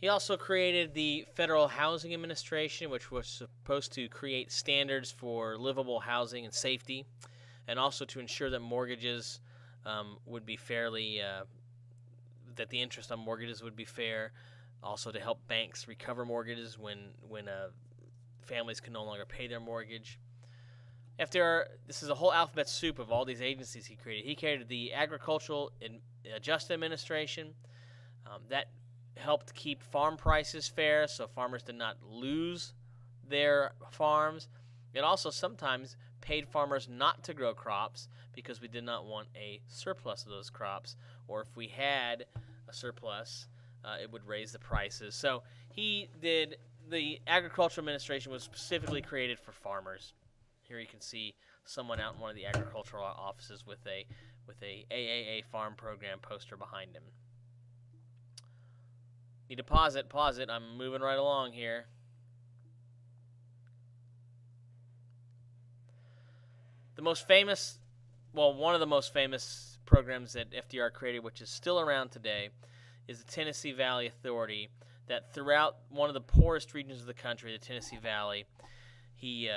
He also created the Federal Housing Administration, which was supposed to create standards for livable housing and safety, and also to ensure that mortgages would be fairly, that the interest on mortgages would be fair. Also to help banks recover mortgages when families can no longer pay their mortgage. FDR, this is a whole alphabet soup of all these agencies he created. He created the Agricultural Justice Administration. That helped keep farm prices fair so farmers did not lose their farms. It also sometimes paid farmers not to grow crops because we did not want a surplus of those crops, or if we had a surplus, it would raise the prices. So the Agricultural Administration was specifically created for farmers. Here you can see someone out in one of the agricultural offices with a AAA farm program poster behind him. Need to pause it. I'm moving right along here. The most famous, one of the most famous programs that FDR created, which is still around today, is the Tennessee Valley Authority, that throughout one of the poorest regions of the country, the Tennessee Valley, he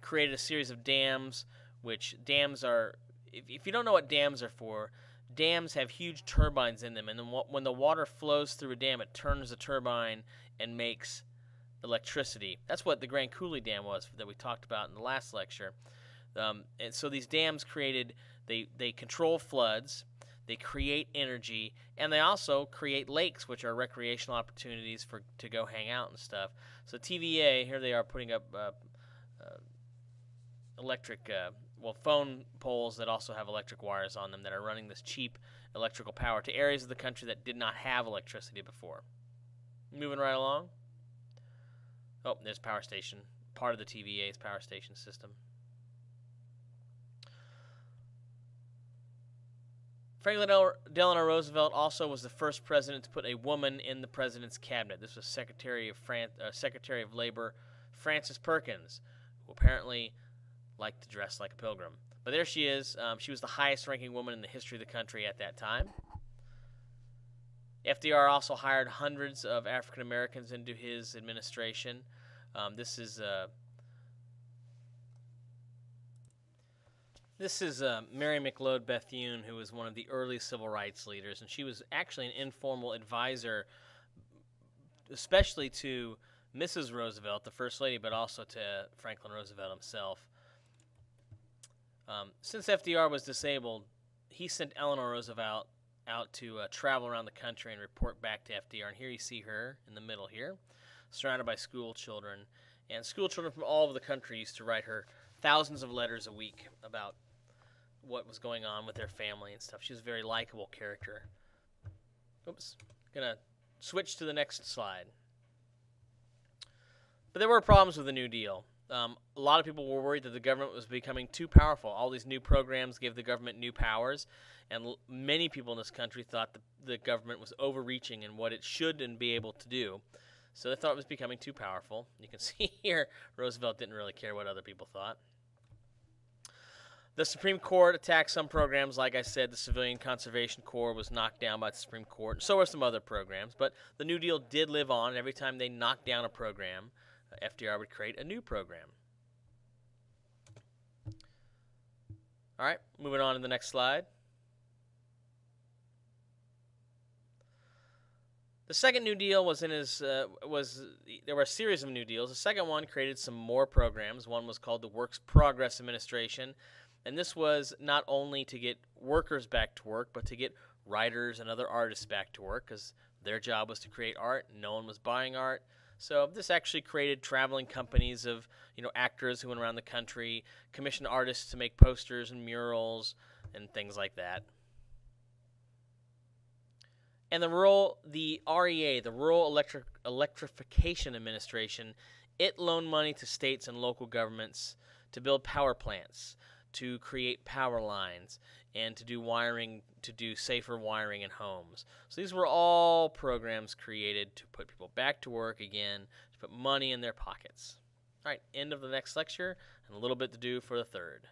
created a series of dams, which dams are, if you don't know what dams are for, dams have huge turbines in them, and then when the water flows through a dam, it turns the turbine and makes electricity. That's what the Grand Coulee Dam was that we talked about in the last lecture. And so these dams they control floods, they create energy, and they also create lakes, which are recreational opportunities to go hang out and stuff. So TVA, here they are putting up electric, phone poles that also have electric wires on them that are running this cheap electrical power to areas of the country that did not have electricity before. Moving right along. Oh, there's power station, part of the TVA's power station system. Franklin Delano Roosevelt also was the first president to put a woman in the president's cabinet. This was Secretary of Labor Frances Perkins, who apparently liked to dress like a pilgrim. But there she is. She was the highest-ranking woman in the history of the country at that time. FDR also hired hundreds of African Americans into his administration. This is Mary McLeod Bethune, who was one of the early civil rights leaders, and she was actually an informal advisor, especially to Mrs. Roosevelt, the First Lady, but also to Franklin Roosevelt himself. Since FDR was disabled, he sent Eleanor Roosevelt out to travel around the country and report back to FDR. And here you see her in the middle here, surrounded by school children. And school children from all over the country used to write her thousands of letters a week about what was going on with their family and stuff. She was a very likable character. Oops. Gonna switch to the next slide. But there were problems with the New Deal. A lot of people were worried that the government was becoming too powerful. All these new programs gave the government new powers, and many people in this country thought the government was overreaching in what it should and be able to do. So they thought it was becoming too powerful. You can see here Roosevelt didn't really care what other people thought. The Supreme Court attacked some programs. Like I said, the Civilian Conservation Corps was knocked down by the Supreme Court. So were some other programs. But the New Deal did live on. Every time they knocked down a program, FDR would create a new program. All right, moving on to the next slide. The second New Deal was there were a series of New Deals. The second one created some more programs. One was called the Works Progress Administration, and this was not only to get workers back to work, but to get writers and other artists back to work, because their job was to create art. No one was buying art. So this actually created traveling companies of actors who went around the country, commissioned artists to make posters and murals and things like that. And the REA, the Rural Electrification Administration, it loaned money to states and local governments to build power plants, to create power lines, and to do wiring, to do safer wiring in homes. So these were all programs created to put people back to work again, to put money in their pockets. All right, end of the next lecture, and a little bit to do for the third.